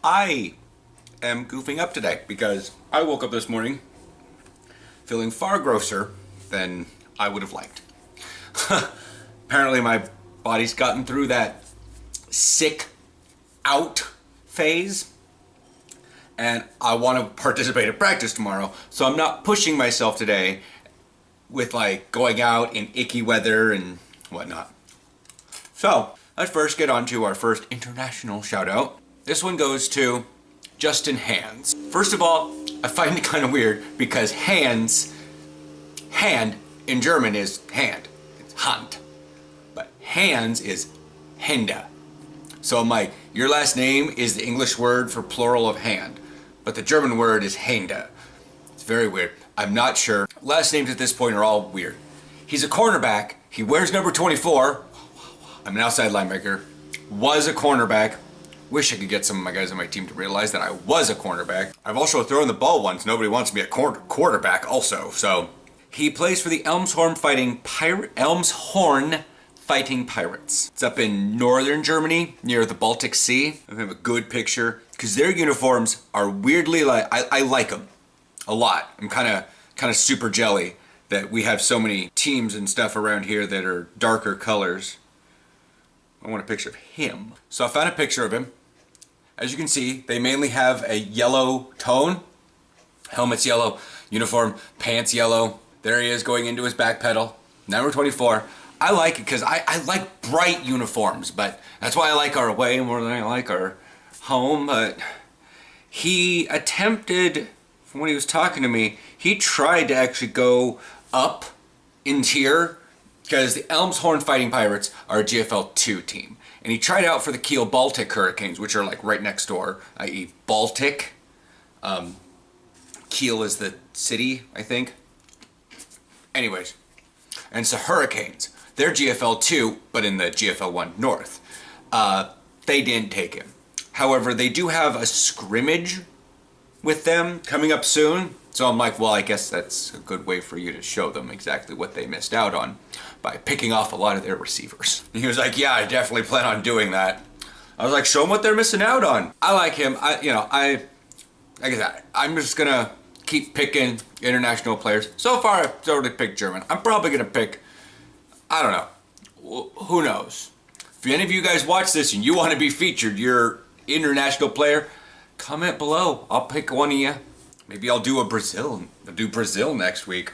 I am goofing up today because I woke up this morning feeling far grosser than I would have liked. Apparently my body's gotten through that sick out phase and I want to participate in practice tomorrow, so I'm not pushing myself today with like going out in icky weather and whatnot. So let's first get on to our first international shout out. This one goes to Justin Hands. First of all, I find it kind of weird because hand in German is hand. It's Hand. But hands is Hände. So I'm like, your last name is the English word for plural of hand, but the German word is Hände. It's very weird. I'm not sure. Last names at this point are all weird. He's a cornerback. He wears number 24. I'm an outside linebacker. Was a cornerback. Wish I could get some of my guys on my team to realize that I was a cornerback. I've also thrown the ball once. Nobody wants me at quarterback also. So he plays for the Elmshorn Fighting Pirates. It's up in northern Germany near the Baltic Sea. I have a good picture because their uniforms are weirdly like, I like them a lot. I'm kind of super jelly that we have so many teams and stuff around here that are darker colors. I want a picture of him. So I found a picture of him. As you can see, they mainly have a yellow tone. Helmet's yellow, uniform, pants yellow. There he is going into his back pedal. Number 24. I like it because I like bright uniforms, but that's why I like our away more than I like our home. But he attempted, from when he was talking to me, he tried to actually go up in tier because the Elmshorn Fighting Pirates are a GFL 2 team. And he tried out for the Kiel Baltic Hurricanes, which are like right next door, i.e. Baltic. Kiel is the city, I think. Anyways, and so Hurricanes, they're GFL 2, but in the GFL 1 North. They didn't take him. However, they do have a scrimmage with them coming up soon. So I'm like, well, I guess that's a good way for you to show them exactly what they missed out on by picking off a lot of their receivers. And he was like, yeah, I definitely plan on doing that. I was like, show them what they're missing out on. I like him. Like I said, I'm just gonna keep picking international players. So far, I've already picked German. I'm probably gonna pick, I don't know, who knows? If any of you guys watch this and you want to be featured, you're international player, comment below. I'll pick one of you. Maybe I'll do Brazil next week.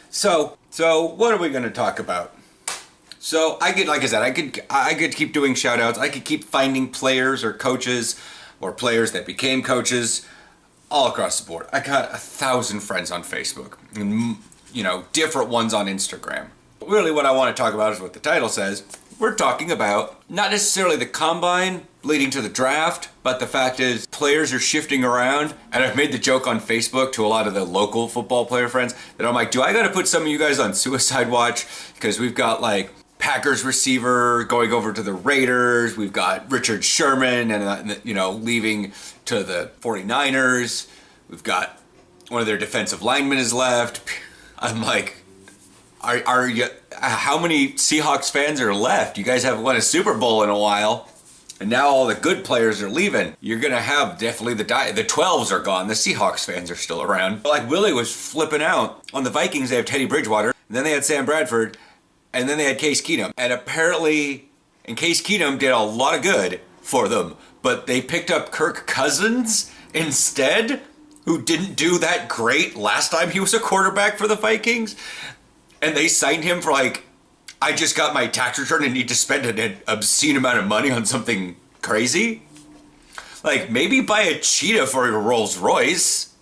So what are we going to talk about? So I could keep doing shout outs. I could keep finding players or coaches or players that became coaches all across the board. I got 1,000 friends on Facebook and, different ones on Instagram. Really what I want to talk about is what the title says. We're talking about not necessarily the combine leading to the draft, but the fact is players are shifting around. And I've made the joke on Facebook to a lot of the local football player friends that I'm like, do I got to put some of you guys on suicide watch? Because we've got like Packers receiver going over to the Raiders. We've got Richard Sherman and, leaving to the 49ers. We've got one of their defensive linemen is left. I'm like, are you, how many Seahawks fans are left? You guys haven't won a Super Bowl in a while. And now all the good players are leaving. You're going to have definitely the 12s are gone. The Seahawks fans are still around. Like Willie was flipping out. On the Vikings, they have Teddy Bridgewater. And then they had Sam Bradford. And then they had Case Keenum. And apparently, and Case Keenum did a lot of good for them. But they picked up Kirk Cousins instead, who didn't do that great last time he was a quarterback for the Vikings. And they signed him for like, I just got my tax return and need to spend an obscene amount of money on something crazy. Like maybe buy a cheetah for your Rolls Royce.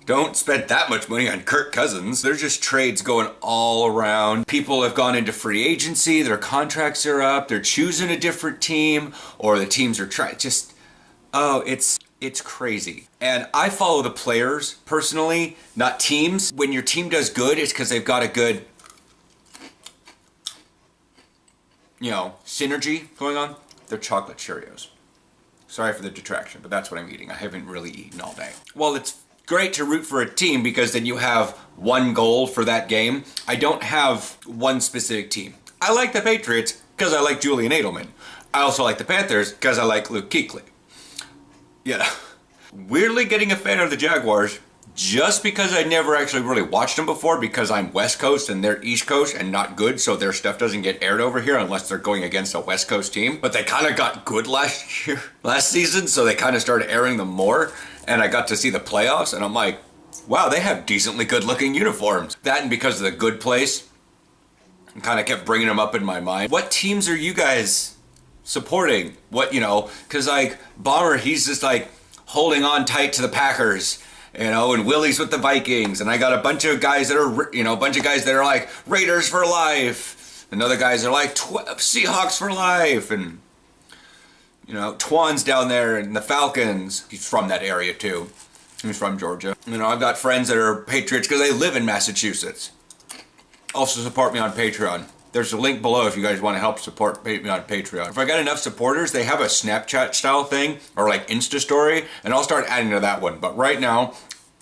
Don't spend that much money on Kirk Cousins. There's just trades going all around. People have gone into free agency. Their contracts are up. They're choosing a different team, or the teams are trying. It's crazy. And I follow the players personally, not teams. When your team does good, it's because they've got a good, synergy going on. They're chocolate Cheerios. Sorry for the detraction, but that's what I'm eating. I haven't really eaten all day. Well, it's great to root for a team because then you have one goal for that game. I don't have one specific team. I like the Patriots because I like Julian Edelman. I also like the Panthers because I like Luke Kuechly. Yeah. Weirdly getting a fan of the Jaguars just because I never actually really watched them before because I'm West Coast and they're East Coast and not good, so their stuff doesn't get aired over here unless they're going against a West Coast team. But they kind of got good last season, so they kind of started airing them more, and I got to see the playoffs, and I'm like, wow, they have decently good looking uniforms. That and because of the Good Place, I kind of kept bringing them up in my mind. What teams are you guys supporting? What, because like Bomber, he's just like holding on tight to the Packers. And Willie's with the Vikings, and I got a bunch of guys that are, like Raiders for life, and other guys are like Seahawks for life, and, Twan's down there in the Falcons. He's from that area too. He's from Georgia. I've got friends that are Patriots because they live in Massachusetts. Also support me on Patreon. There's a link below if you guys want to help support me on Patreon. If I got enough supporters, they have a Snapchat style thing or like Insta story, and I'll start adding to that one. But right now,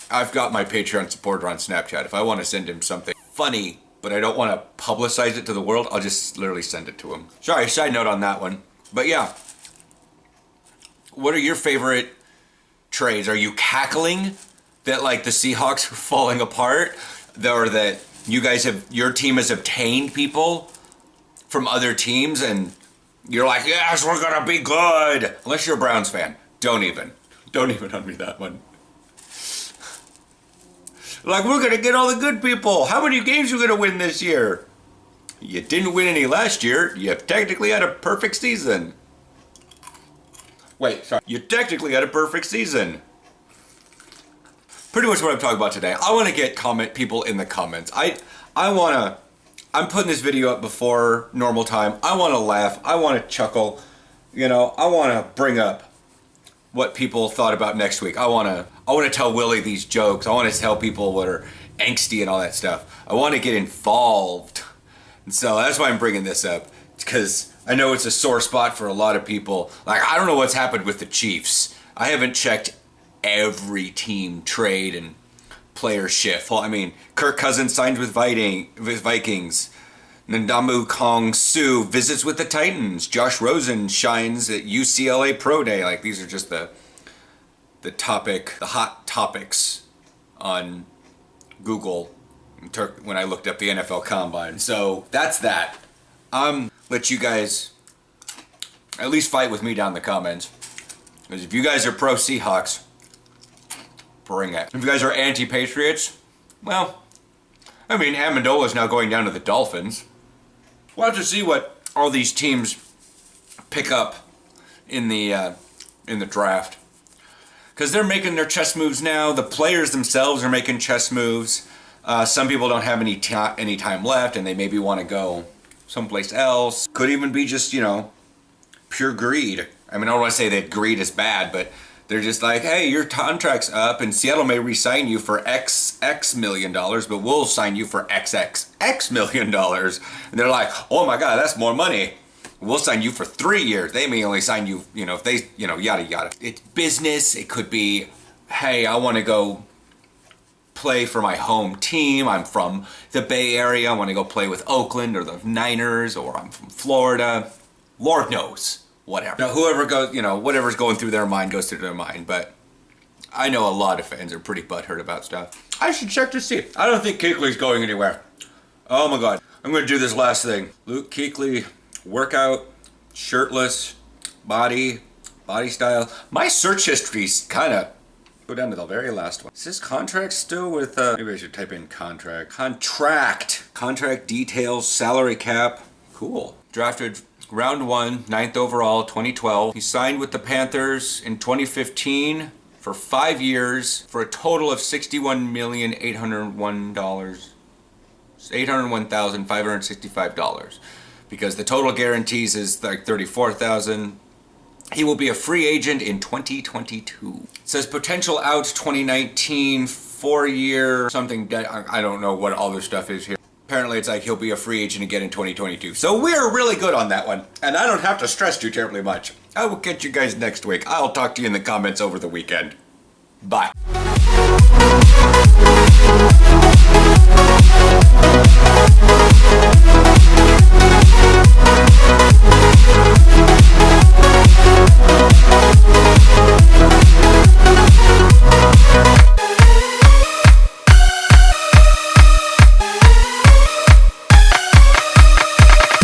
I've got my Patreon supporter on Snapchat. If I want to send him something funny, but I don't want to publicize it to the world, I'll just literally send it to him. Sorry, side note on that one. But yeah, what are your favorite trades? Are you cackling that like the Seahawks are falling apart, or that your team has obtained people from other teams and you're like, yes, we're gonna be good. Unless you're a Browns fan. Don't even hand me that one. Like, we're gonna get all the good people. How many games are you gonna win this year? You didn't win any last year. You technically had a perfect season. Wait, sorry. You technically had a perfect season. Pretty much what I'm talking about today. I want to get people in the comments. I'm putting this video up before normal time. I want to laugh. I want to chuckle. I want to bring up what people thought about next week. I want to tell Willie these jokes. I want to tell people what are angsty and all that stuff. I want to get involved. And so that's why I'm bringing this up. Because I know it's a sore spot for a lot of people. Like, I don't know what's happened with the Chiefs. I haven't checked every team trade and player shift. Well, Kirk Cousins signed with Vikings. Ndamukong Kong Su visits with the Titans. Josh Rosen shines at UCLA Pro Day. Like, these are just the hot topics on Google when I looked up the NFL Combine. So that's that. Let you guys at least fight with me down in the comments. Because if you guys are pro Seahawks, bring it. If you guys are anti-Patriots, well, Amendola's now going down to the Dolphins. We'll have to see what all these teams pick up in the draft. Because they're making their chess moves now. The players themselves are making chess moves. Some people don't have any time left, and they maybe want to go someplace else. Could even be just, pure greed. I don't want to say that greed is bad, but they're just like, hey, your contract's up, and Seattle may re-sign you for X million dollars, but we'll sign you for XXX million dollars. And they're like, oh my God, that's more money. We'll sign you for 3 years. They may only sign you, if they, yada yada. It's business. It could be, hey, I want to go play for my home team. I'm from the Bay Area. I want to go play with Oakland or the Niners, or I'm from Florida. Lord knows. Whatever. Now, whoever goes, whatever's going through their mind goes through their mind, but I know a lot of fans are pretty butthurt about stuff. I should check to see. I don't think Kuechly's going anywhere. Oh my God. I'm going to do this last thing. Luke Kuechly, workout, shirtless, body style. My search history's kind of, go down to the very last one. Is this contract still with, maybe I should type in contract. Contract details, salary cap. Cool. Drafted Round 1, 9th overall, 2012. He signed with the Panthers in 2015 for 5 years for a total of $801,565. Because the total guarantees is like $34,000. He will be a free agent in 2022. It says potential out 2019, 4-year something. I don't know what all this stuff is here. Apparently it's like he'll be a free agent again in 2022. So we're really good on that one. And I don't have to stress too terribly much. I will catch you guys next week. I'll talk to you in the comments over the weekend. Bye.